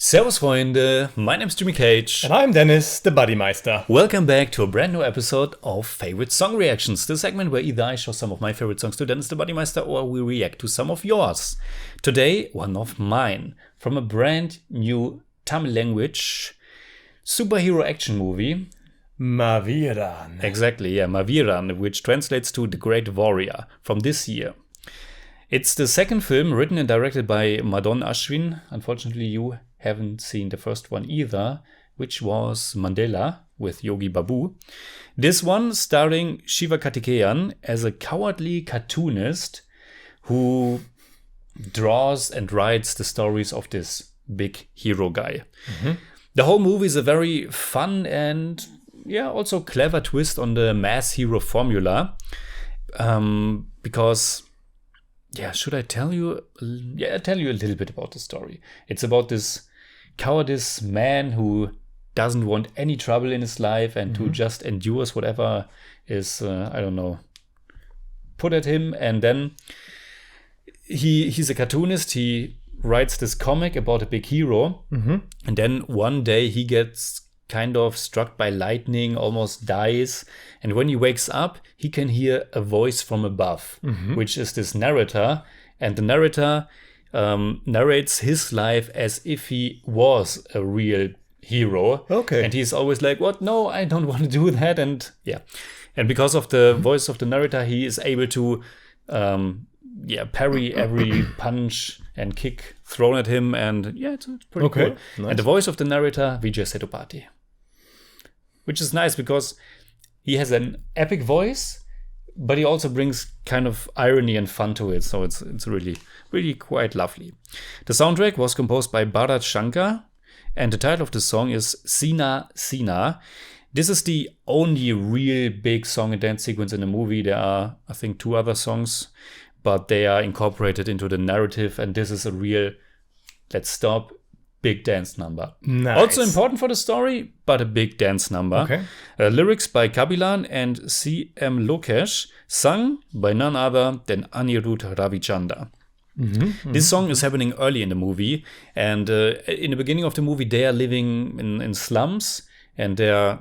Servus Freunde, my name's Jimmy Cage. And I'm Dennis, the Buddymeister. Welcome back to a brand new episode of Favorite Song Reactions, the segment where either I show some of my favorite songs to Dennis the Buddymeister or we react to some of yours. Today, one of mine, from a brand new Tamil language superhero action movie. Maaveeran. Exactly, yeah, Maaveeran, which translates to The Great Warrior, from this year. It's the second film written and directed by Madan Ashwin. Unfortunately, you haven't seen the first one either, which was Mandela with Yogi Babu. This one starring Sivakarthikeyan as a cowardly cartoonist who draws and writes the stories of this big hero guy. Mm-hmm. The whole movie is a very fun and also clever twist on the mass hero formula. Because should I tell you? I'll tell you a little bit about the story. It's about this cowardice man who doesn't want any trouble in his life and who just endures whatever is, put at him. And then he's a cartoonist. He writes this comic about a big hero. Mm-hmm. And then one day he gets kind of struck by lightning, almost dies. And when he wakes up, he can hear a voice from above, which is this narrator. And the narrator narrates his life as if he was a real hero. Okay. And he's always like, what? No, I don't want to do that. And And because of the voice of the narrator, he is able to parry every punch and kick thrown at him. And it's pretty cool. Nice. And the voice of the narrator, Vijay Sethupathi. Which is nice because he has an epic voice, but he also brings kind of irony and fun to it. So it's really, really quite lovely. The soundtrack was composed by Bharat Shankar, and the title of the song is Cena Cena. This is the only real big song and dance sequence in the movie. There are, I think, 2 other songs, but they are incorporated into the narrative, and this is a real, let's stop, big dance number. Nice. Also important for the story, but a big dance number. Okay. Lyrics by Kabilan and C.M. Lokesh, sung by none other than Anirudh Ravichandra. This song is happening early in the movie, and in the beginning of the movie, they are living in slums, and there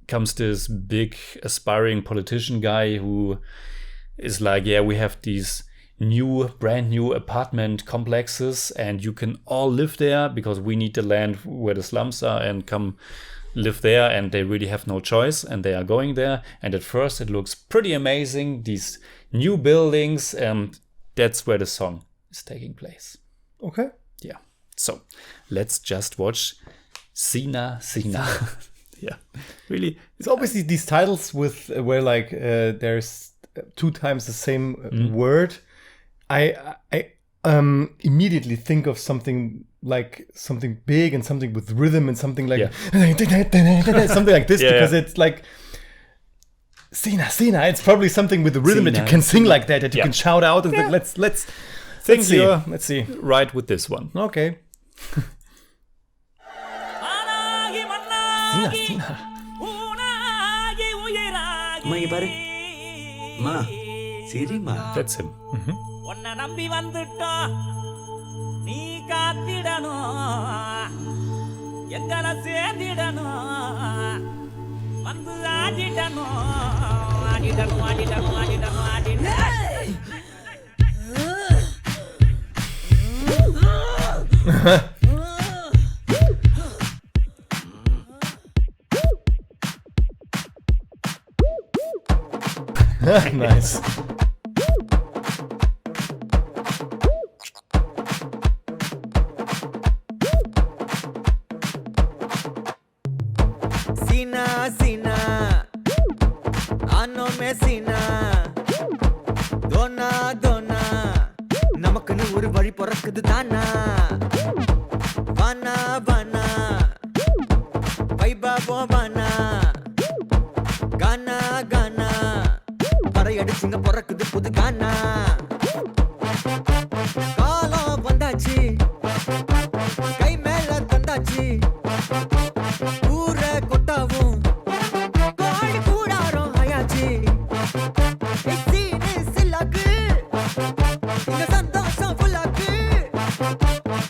comes this big aspiring politician guy who is like, we have these brand new apartment complexes and you can all live there because we need the land where the slums are and come live there, and they really have no choice and they are going there. And at first it looks pretty amazing, these new buildings, and that's where the song is taking place. Okay. Yeah. So let's just watch Cena Cena. Really. It's obviously these titles with where there's 2 times the same word. I immediately think of something big and something with rhythm and something like something like this, because it's like Cena Cena. It's probably something with the rhythm Cena, that you can sing like that you can shout out. And let's see. Right with this one. Okay. Cena Cena. That's him. உன்னை நம்பி வந்துட்டோம் நீ காத்திடணும் எங்களை சேர்ந்திடணும் வந்து ஆடிடணும் ஆடிடணும் ஆடிடணும் ஆடிடணும் ஆடிடணும். Nice. Cena Cena ano me Cena dona dona நமக்குன்னு ஒரு வழி பிறக்குது தானா வானா வானா வைபா போவானா கானா கானா பறையடிச்சுங்க பிறக்குது புது கானா காலம் வந்தாச்சு கை மேல தந்தாச்சு ஊரை கொட்டாவும் கோழி கூடாரம் ஆயாச்சு சீனு சில்லாக்கு இங்க சந்தோஷம் ஃபுல்லாக்கு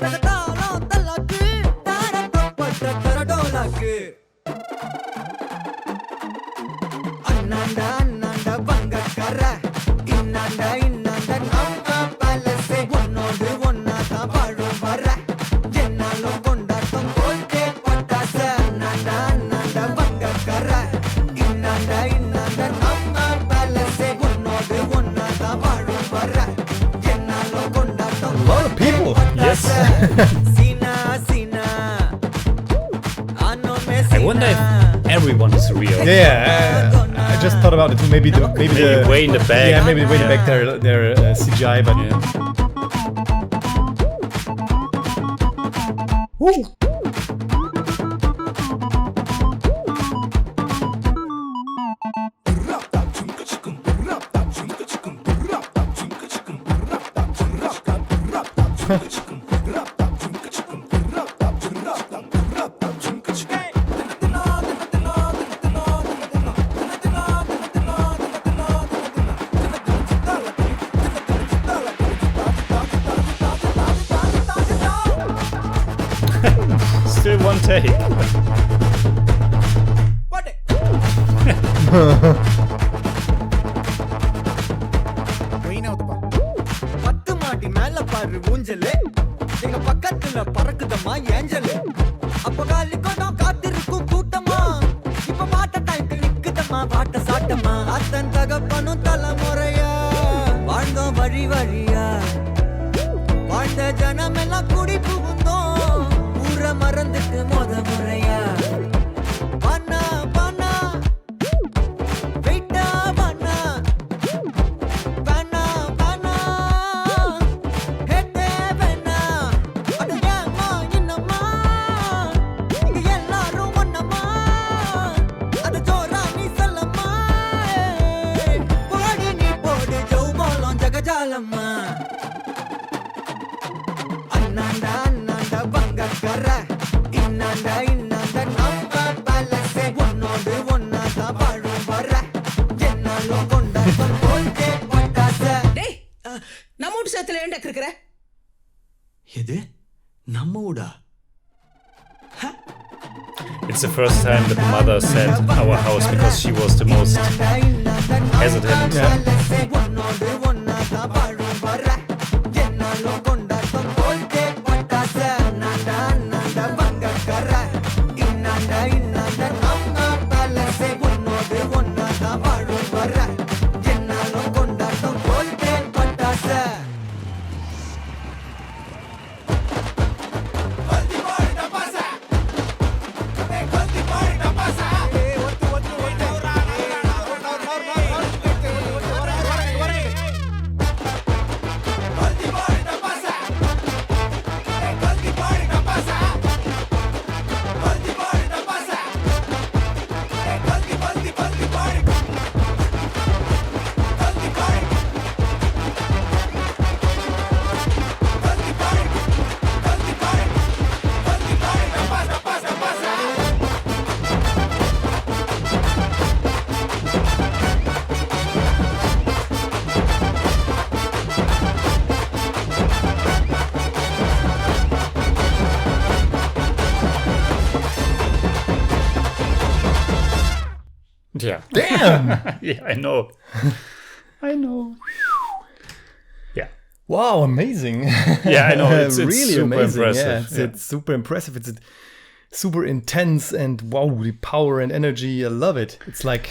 தகதாளம் தல்லாக்கு Annanda annanda bangakara innanda innanda namma palace onnodu onna tha vaazhum vara ennalo kondaattam polke pattasa annanda annanda bangakara innanda innanda namma palace onnodu onna tha vaazhum vara ennalo kondaattam A lot of people. Yes. Cena Cena ano me I wonder if everyone is real. Yeah, I just thought about it too. Maybe the way in the back. Yeah, maybe way in the back they're CGI, but Yeah. Woo. Still one take. பத்து மாடி மேல பாரு ஊஞ்சலு எங்க பக்கத்துல பறக்குதம்மா angel அப்ப காலிக்கும் தான் காத்திருக்கும் கூட்டமா இப்ப பாட்ட டைம் நிக்குதம்மா பாட்ட சாட்டமா அத்தன் தகப்பனும் தலைமுறையா வாழ்ந்தோம் வழி வழியா வாழ்ந்த ஜனமெல்லாம் குடி புகுந்தோம் ஊர மறந்துட்டு மொத முறையா பண்ணா பண்ணா வெயிட்டா பண்ணா பண்ணா பண்ணா ஹெட்டே பண்ணா அது ஏம்மா இன்னம்மா இங்க எல்லாரும் ஒண்ணம்மா அது ஜோரா நீ சொல்லம்மா போடு நீ போடு ஜவுமாலம் ஜகஜாலம்மா annanda annanda bangakara innanda innanda namma palace onnodu onna tha vaazhum vara ennalo kondaattam polke pattasa டேய் நம்ம வீட்டு சேத்துல ஏன்டா கிறுக்குற எது நம்ம ஊடா It's the first time that the mother said our house because she was the most hesitant. palace onnodu onna tha vaazhum vara ennalo kondaattam polke pattasa annanda annanda bangakara innanda innanda namma palace onnodu onna tha vaazhum vara ennalo kondaattam polke pattasa Yeah. Damn. Yeah, I know. I know. Yeah. Wow, amazing. Yeah, I know. It's really super amazing. impressive. Yeah, it's super impressive. It's super intense and wow, the power and energy. I love it. It's like,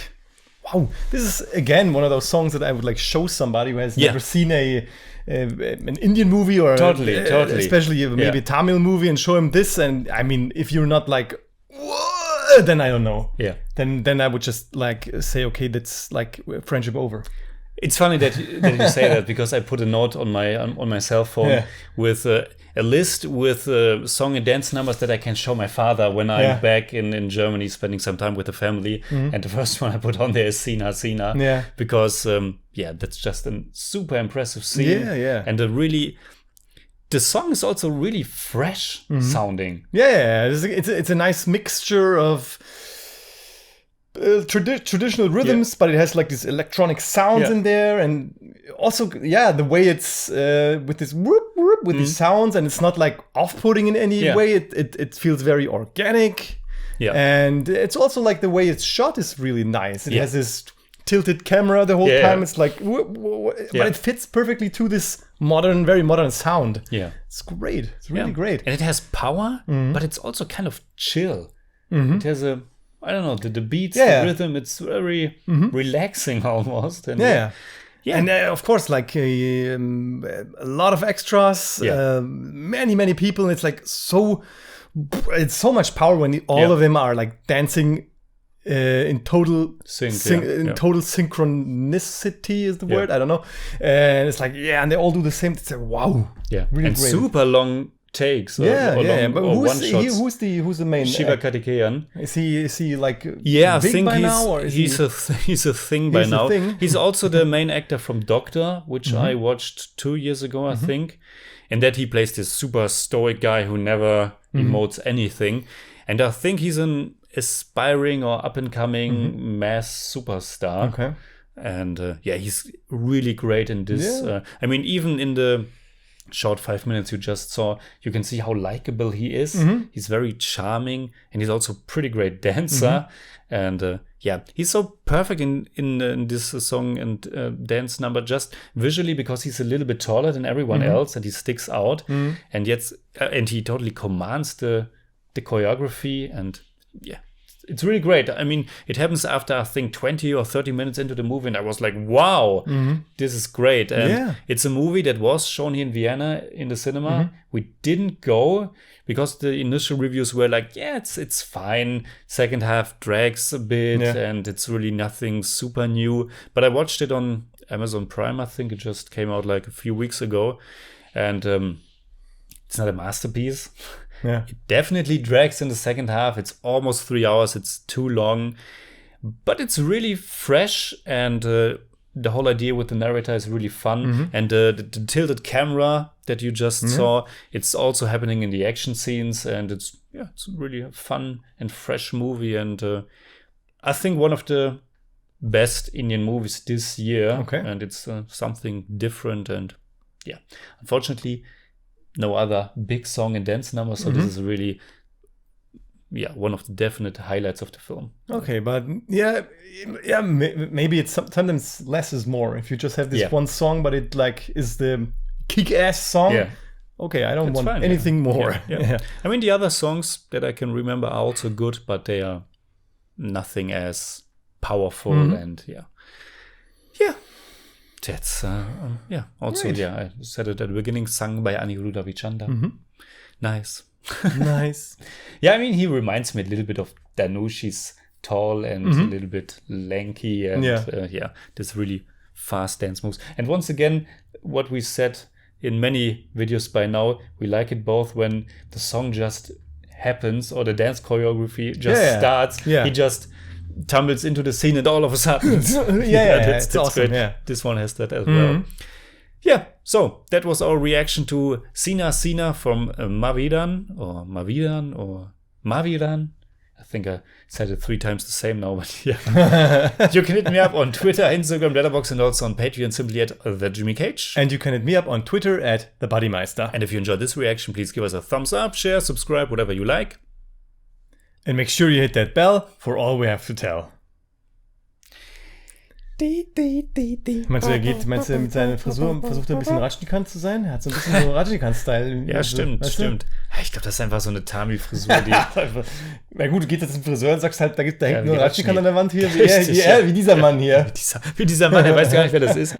wow, this is again one of those songs that I would like show somebody who has never seen an Indian movie or Totally. especially maybe a Tamil movie, and show him this. And I mean, if you're not like, whoa, then I don't know. Yeah. Then I would just like say, okay, that's like friendship over. It's funny that you say that, because I put a note on my cell phone with a list with song and dance numbers that I can show my father when I'm back in Germany spending some time with the family. Mm-hmm. And the first one I put on there is Cena Cena. Yeah. Because that's just a super impressive scene. Yeah. And the song is also really fresh sounding. Yeah, it's a nice mixture of traditional rhythms, but it has like these electronic sounds in there, and also the way it's with this whoop whoop with these sounds, and it's not like off-putting in any way. It feels very organic. Yeah, and it's also like the way it's shot is really nice. It has this tilted camera the whole time. It's like, but it fits perfectly to this very modern sound. Yeah. It's great. It's really great. And it has power, but it's also kind of chill. It has I don't know, the beats, the rhythm, it's very relaxing almost. And And of course, like a lot of extras, many people. It's like it's so much power when all of them are like dancing in total total synchronicity is the word. I don't know. And it's like and they all do the same. It's like, wow, really and great. super long takes. But who's the main? Sivakarthikeyan. Is he like I big think by now, or he's a thing by now. He's also the main actor from Doctor, which I watched 2 years ago, I think, and that he plays this super stoic guy who never emotes anything, and I think he's an aspiring or up and coming mass superstar. Okay, and he's really great in this. I mean, even in the short 5 minutes you just saw, you can see how likable he is. He's very charming, and he's also a pretty great dancer. And he's so perfect in this song and dance number, just visually, because he's a little bit taller than everyone else, and he sticks out. And yet, and he totally commands the choreography, and it's really great. I mean, it happens after, I think, 20 or 30 minutes into the movie, and I was like, wow, this is great. And it's a movie that was shown here in Vienna in the cinema. We didn't go because the initial reviews were like, it's fine. Second half drags a bit, and it's really nothing super new. But I watched it on Amazon Prime. I think it just came out like a few weeks ago. And it's not a masterpiece. It definitely drags in the second half. It's almost 3 hours. It's too long, but it's really fresh, and the whole idea with the narrator is really fun. And the tilted camera that you just saw, it's also happening in the action scenes, and it's really a fun and fresh movie, and I think one of the best Indian movies this year. And it's something different, and unfortunately no other big song and dance number, so this is really one of the definite highlights of the film. Okay, but maybe it's sometimes less is more. If you just have this one song, but it like is the kick-ass song, okay, I don't want anything more. I mean, the other songs that I can remember are also good, but they are nothing as powerful. And that's also I said it at the beginning, sung by Anirudh Vichanda. Nice. I mean, he reminds me a little bit of Dhanush. He's tall and a little bit lanky, and this really fast dance moves. And once again, what we said in many videos by now, we like it both when the song just happens or the dance choreography just starts. He just tumbles into the scene, and all of a sudden that's awesome. Great. This one has that as well. So that was our reaction to Cena Cena from Maaveeran or Maaveeran. I think I said it 3 times the same now, but you can hit me up on Twitter, Instagram, Letterboxd, and also on Patreon, simply at The Jimmy Cage. And you can hit me up on Twitter at The Bodymeister. And if you enjoyed this reaction, please give us a thumbs up, share, subscribe, whatever you like. And make sure you hit that bell for all we have to tell. Meinst du, mit seiner Frisur versucht er ein bisschen Rajnikant zu sein? Er hat so ein bisschen so Rajnikant-Style. Ja, stimmt. Ich glaube, das ist einfach so eine Tamil-Frisur. Na gut, du gehst jetzt zum Friseur und sagst halt, da hängt nur Rajnikant an der Wand hier. Wie dieser Mann hier. Wie dieser Mann, er weiß gar nicht, wer das ist.